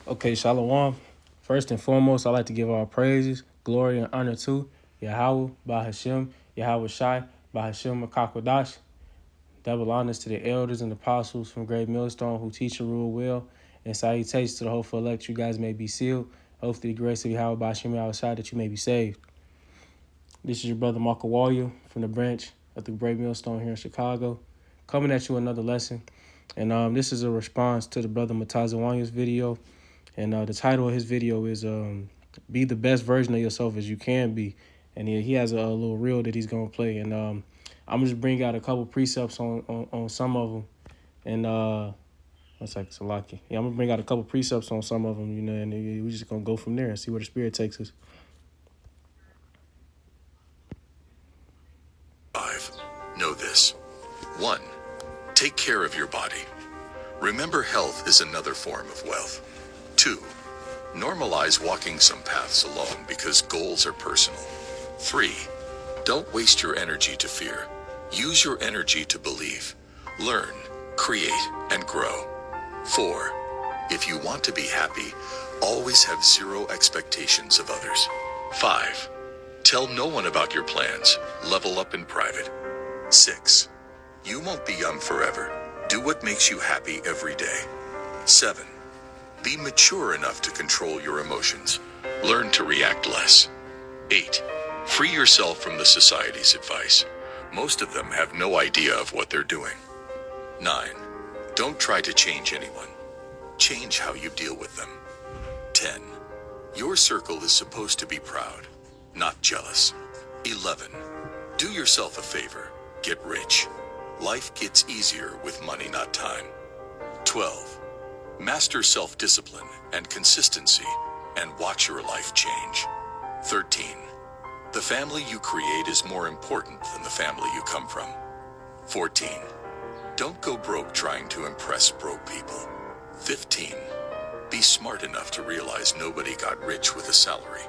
Okay, Shalom. First and foremost, I'd like to give all praises, glory, and honor to Yahweh, Bahashem, Yahweh Shai, Bahashem, Makakwadash. Double honors to the elders and apostles from Great Millstone who teach and rule well. And salutations to the hopeful elect, you guys may be sealed. Hopefully, the grace of Yahweh, Bahashem, Yahweh Shai, that you may be saved. This is your brother, Marco Warrior, from the branch of the Great Millstone here in Chicago, coming at you another lesson. And this is a response to the brother Matazawanya's video. And the title of his video is "Be the best version of yourself as you can be." And he has a little reel that he's gonna play. And I'm gonna just bring out a couple precepts on some of them. And one second, Salaki. Yeah, I'm gonna bring out a couple precepts on some of them. And we're just gonna go from there and see where the spirit takes us. 5. Know this. 1. Take care of your body. Remember, health is another form of wealth. 2. Normalize walking some paths alone because goals are personal. 3. Don't waste your energy to fear. Use your energy to believe, learn, create, and grow. 4. If you want to be happy, always have zero expectations of others. 5. Tell no one about your plans. Level up in private. 6. You won't be young forever. Do what makes you happy every day. 7. Be mature enough to control your emotions. Learn to react less. 8. Free yourself from the society's advice. Most of them have no idea of what they're doing. 9. Don't try to change anyone. Change how you deal with them. 10. Your circle is supposed to be proud, not jealous. 11. Do yourself a favor. Get rich. Life gets easier with money, not time. 12. Master self-discipline and consistency and watch your life change. 13. The family you create is more important than the family you come from. 14. Don't go broke trying to impress broke people. 15. Be smart enough to realize nobody got rich with a salary.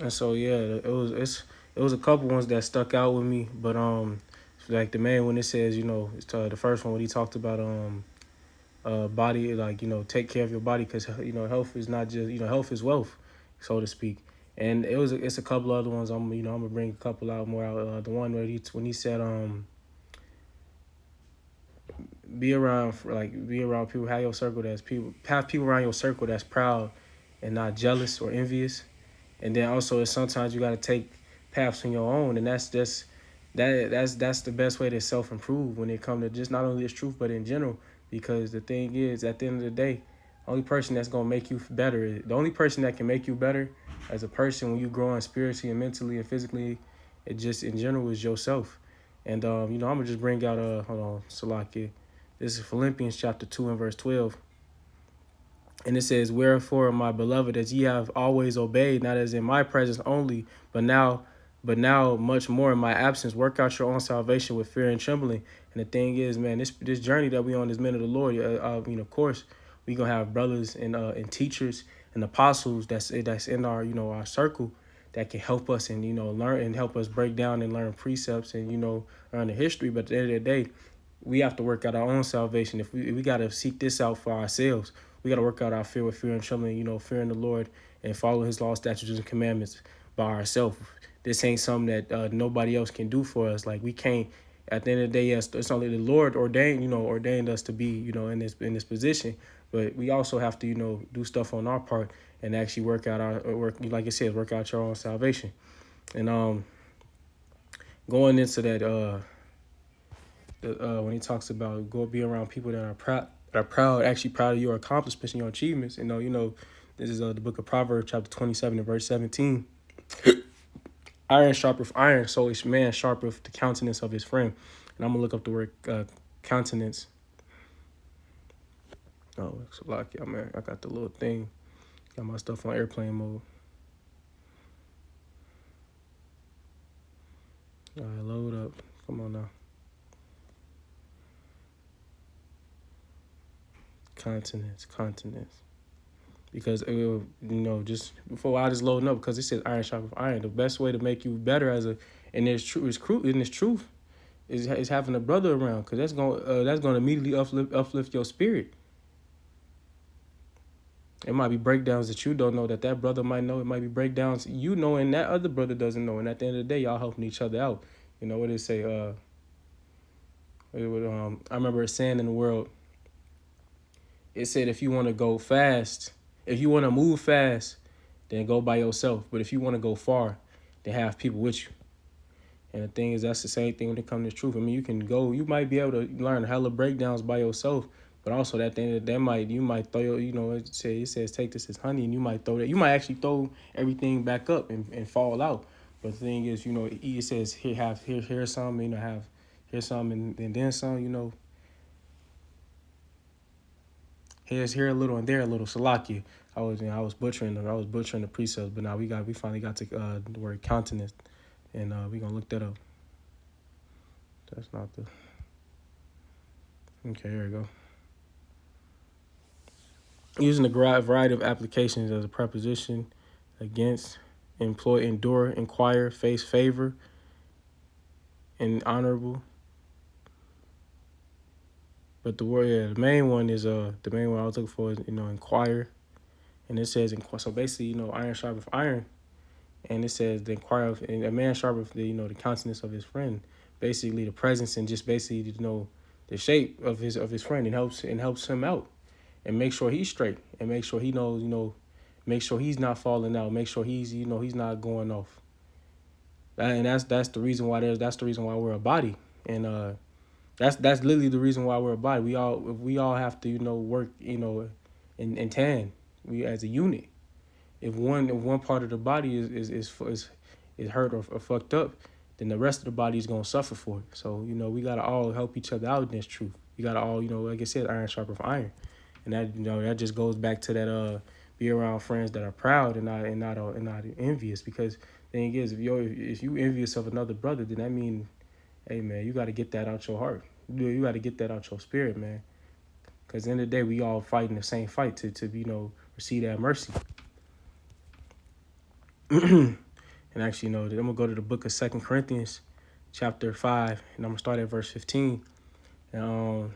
And so yeah, it was a couple ones that stuck out with me, but like the main one, it says, it's the first one when he talked about body, like, take care of your body, because health is not just, health is wealth, so to speak. And it's a couple other ones. I'm gonna bring a couple out more out. The one where when he said be around people, have people around your circle that's proud and not jealous or envious. And then also, sometimes you got to take paths on your own, and that's the best way to self improve when it comes to just not only this truth but in general. Because the thing is, at the end of the day, only person that's gonna make you better, the only person that can make you better as a person when you growing spiritually and mentally and physically, it just in general is yourself. And I'm gonna just bring out hold on, Salakia. This is Philippians chapter 2 and verse 12. And it says, "Wherefore, my beloved, as ye have always obeyed, not as in my presence only, but now much more in my absence, work out your own salvation with fear and trembling." And the thing is, man, this journey that we on, this men of the Lord, of course, we gonna have brothers and teachers and apostles that's in our our circle that can help us and learn and help us break down and learn precepts and learn the history. But at the end of the day, we have to work out our own salvation. If we got to seek this out for ourselves, we got to work out our fear with fear and trembling, fearing the Lord and follow his law, statutes, and commandments by ourselves. This ain't something that nobody else can do for us. Like, we can't, at the end of the day, yes, it's only the Lord ordained us to be, in this position. But we also have to, do stuff on our part and actually work out like it says, work out your own salvation. And going into that, when he talks about go be around people that are proud, actually proud of your accomplishments and your achievements. This is the book of Proverbs, chapter 27 and verse 17. Iron sharpeth iron, so each man sharpeth the countenance of his friend. And I'm gonna look up the word countenance. Oh, it's a lot, yeah, man. I got the little thing. Got my stuff on airplane mode. All right, load up. Come on now. Continents. Because it will, just before I just loading up, because it says iron sharp of iron. The best way to make you better and there's truth is having a brother around, because that's gonna immediately uplift your spirit. It might be breakdowns that you don't know that that brother might know. It might be breakdowns you know and that other brother doesn't know. And at the end of the day, y'all helping each other out. You know what they say? I remember it saying in the world. It said if you want to go fast, if you want to move fast, then go by yourself. But if you want to go far, then have people with you. And the thing is, that's the same thing when it comes to truth. I mean, you can go, you might be able to learn hella breakdowns by yourself, but also that thing that you might throw, it says take this as honey, and you might throw that, you might actually throw everything back up and fall out. But the thing is, it says here's some, here's some, and then some, here's here a little and there a little. Salakia. I was butchering the precepts, but now we finally got to the word countenance, and we gonna look that up. That's not the. Okay, here we go. Using a variety of applications as a preposition against, employ, endure, inquire, face, favor, and honorable. But the main one is the main one I was looking for is inquire, and it says so basically iron sharpens iron, and it says the inquire of, and a man sharpens the countenance of his friend, basically the presence and just basically the shape of his friend, and helps him out, and make sure he's straight, and make sure he knows make sure he's not falling out, make sure he's not going off. And that's the reason why we're a body, and that's literally the reason why we're a body. We all have to work in tan. We as a unit. If one part of the body is hurt or fucked up, then the rest of the body is gonna suffer for it. So we gotta all help each other out in this truth. We gotta all like I said, iron sharpens iron, and that that just goes back to that be around friends that are proud and not envious. Because the thing is, if you envious of another brother, then that means, hey man, you got to get that out your heart. You got to get that out your spirit, man. Because at the end of the day, we all fighting the same fight to receive that mercy. And actually, I'm gonna go to the book of 2 Corinthians, chapter 5, and I'm gonna start at verse 15. And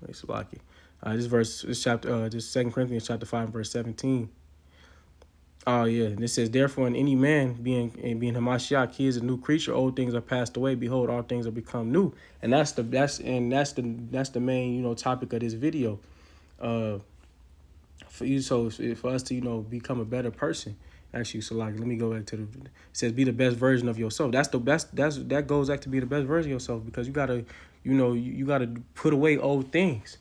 this 2 Corinthians chapter 5, verse 17. Oh yeah, and it says, therefore, in any man being Hamashiach, he is a new creature. Old things are passed away. Behold, all things are become new. And that's the main topic of this video. For us to become a better person. Actually, so let me go back to it says be the best version of yourself. That goes back to be the best version of yourself, because you gotta you gotta put away old things.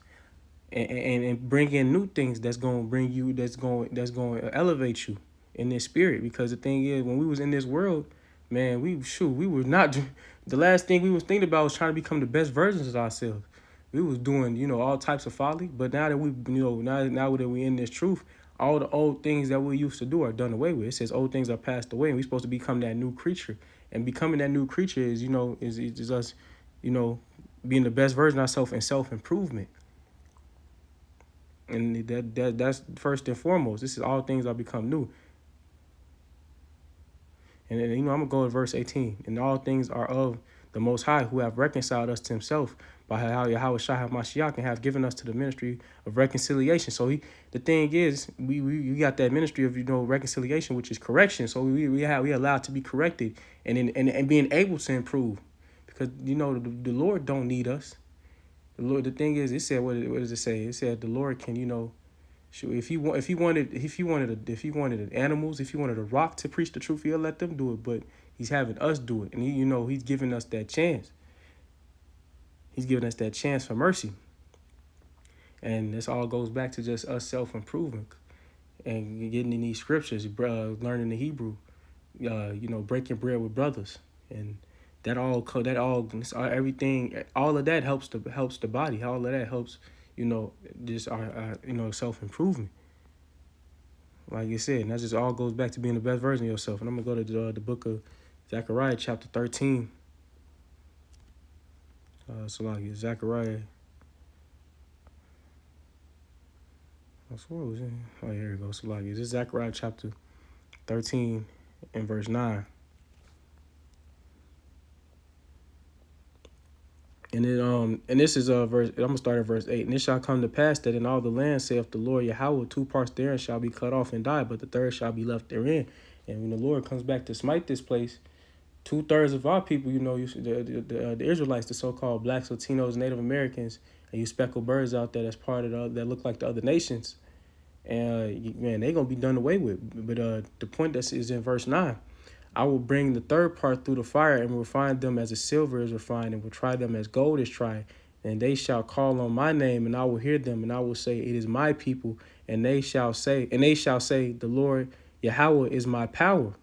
And bring in new things that's going to elevate you in this spirit. Because the thing is, when we was in this world, man, we were not, the last thing we was thinking about was trying to become the best versions of ourselves. We was doing all types of folly. But now that we now that we in this truth, all the old things that we used to do are done away with. It says old things are passed away, and we're supposed to become that new creature. And becoming that new creature is is us being the best version of ourselves and self-improvement. And that's first and foremost. This is all things are become new. And then, I'm going to go to verse 18. And all things are of the Most High, who have reconciled us to himself by how Yahweh Shah HaMashiach, and have given us to the ministry of reconciliation. So the thing is, we got that ministry of reconciliation, which is correction. So we allowed to be corrected and being able to improve, because the Lord don't need us. The Lord. The thing is, it said, what does it say? It said the Lord can, if he wanted animals, if he wanted a rock to preach the truth, he'll let them do it. But he's having us do it, and he's giving us that chance. He's giving us that chance for mercy, and this all goes back to just us self-improvement and getting in these scriptures, learning the Hebrew, breaking bread with brothers, and everything, all of that helps the body. All of that helps, just our self-improvement. Like you said, and that just all goes back to being the best version of yourself. And I'm going to go to the book of Zechariah, chapter 13. Zechariah. Oh, here we go. This is Zechariah, chapter 13 and verse 9. And this is verse. I'm gonna start at verse 8. And it shall come to pass that in all the land, saith the Lord Yahweh, two parts therein shall be cut off and die, but the third shall be left therein. And when the Lord comes back to smite this place, 2/3 of our people, the Israelites, the so-called blacks, Latinos, Native Americans, and you speckled birds out there that's part of that look like the other nations, and man, they gonna be done away with. But the point that is in verse 9. I will bring the third part through the fire and refine them as the silver is refined, and will try them as gold is tried. And they shall call on my name, and I will hear them, and I will say, it is my people. And they shall say, the Lord Yahweh is my power.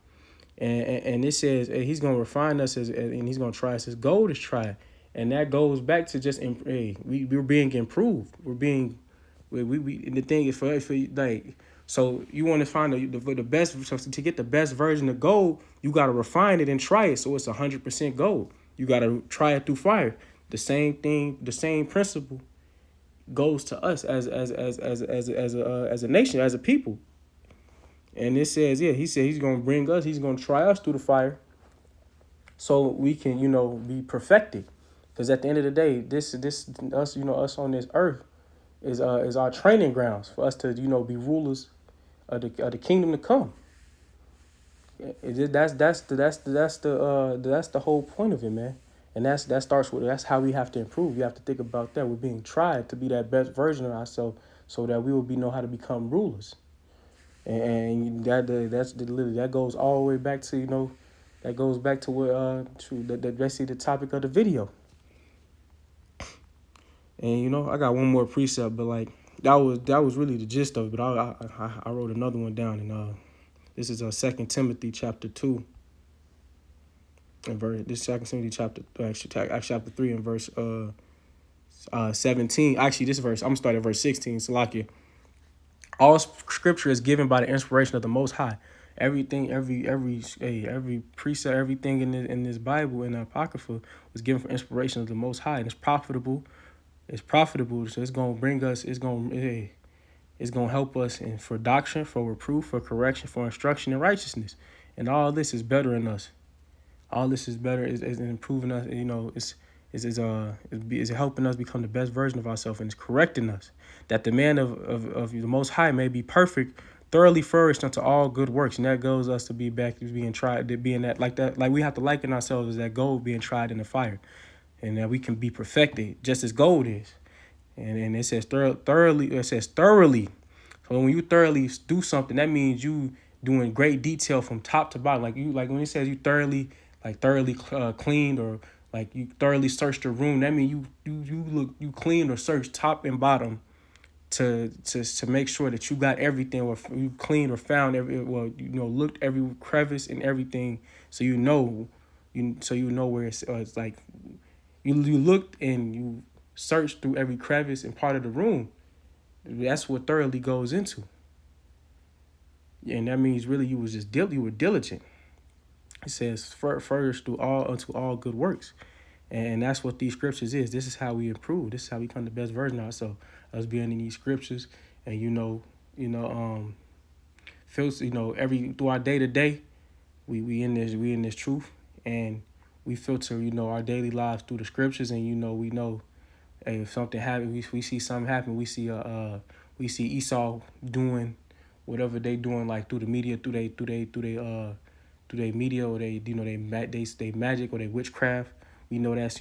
And it says he's gonna refine us and he's gonna try us as gold is tried. And that goes back to just we're being improved. We're being and the thing is for like, so you want to find the best. So to get the best version of gold, you got to refine it and try it so it's 100% gold. You got to try it through fire. The same thing, the same principle goes to us as a nation, as a people. And it says, yeah, he said he's gonna bring us, he's gonna try us through the fire, so we can be perfected. Because at the end of the day, this us us on this earth is our training grounds for us to be rulers of the kingdom to come. That's the whole point of it, man. And that's how we have to improve. You have to think about that. We're being tried to be that best version of ourselves, so that we will know how to become rulers. And that goes all the way back to that goes back to what basically the topic of the video. And I got one more precept, but like that was really the gist of it. But I wrote another one down, and this is 2 Timothy chapter 2, and this 2 Timothy chapter 3 and verse 17. Actually, this verse I'm gonna start at verse 16. Salakia. All scripture is given by the inspiration of the Most High. Everything, every precept, everything in this Bible, in the Apocrypha, was given for inspiration of the Most High, and it's profitable. It's profitable, so it's gonna bring us. It's gonna help us for doctrine, for reproof, for correction, for instruction in righteousness, and all this is bettering us. All this is better is improving us. Is helping us become the best version of ourselves, and it's correcting us, that the man of the Most High may be perfect, thoroughly furnished unto all good works. And that goes us to be back to being tried, to being that like we have to liken ourselves as that gold being tried in the fire, and that we can be perfected just as gold is. And it says thoroughly. It says thoroughly. So when you thoroughly do something, that means you doing great detail from top to bottom. Like when it says you thoroughly cleaned, or like you thoroughly searched the room, that means you cleaned or searched top and bottom to make sure that you got everything, or you cleaned or found looked every crevice and everything, so you know where it's like you looked and you searched through every crevice and part of the room. That's what thoroughly goes into. And that means really you were diligent. It says furthest unto all good works. And that's what these scriptures is. This is how we improve. This is how we become the best version of ourselves. Us being in these scriptures, and every through our day to day, we in this truth, and we filter our daily lives through the scriptures, and we know, hey, if something happens, we see something happen. We see Esau doing whatever they doing, like through the media, through their media, or they magic or they witchcraft. We know that's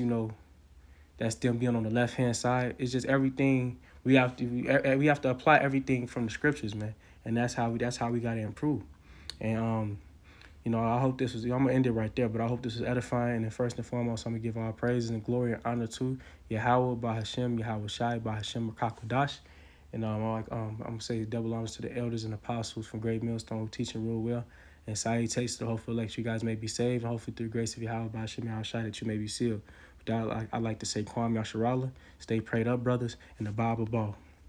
them being on the left hand side. It's just everything we have to apply everything from the scriptures, man, and that's how we got to improve. And I hope this was. I'm gonna end it right there, but I hope this was edifying. And first and foremost, I'm gonna give all praises and glory and honor to Yahweh Bahashem, Yahweh Shai Bahashem Rakakwadash. And I'm gonna say double honors to the elders and apostles from Great Millstone who teaching real well. And salutations to the hopeful elect, you guys may be saved. And hopefully through the grace of Yahweh Bahashem Yahweh Shai that you may be sealed. But I like to say Kwam Yasharallah. Stay prayed up, brothers, and the Bible ball.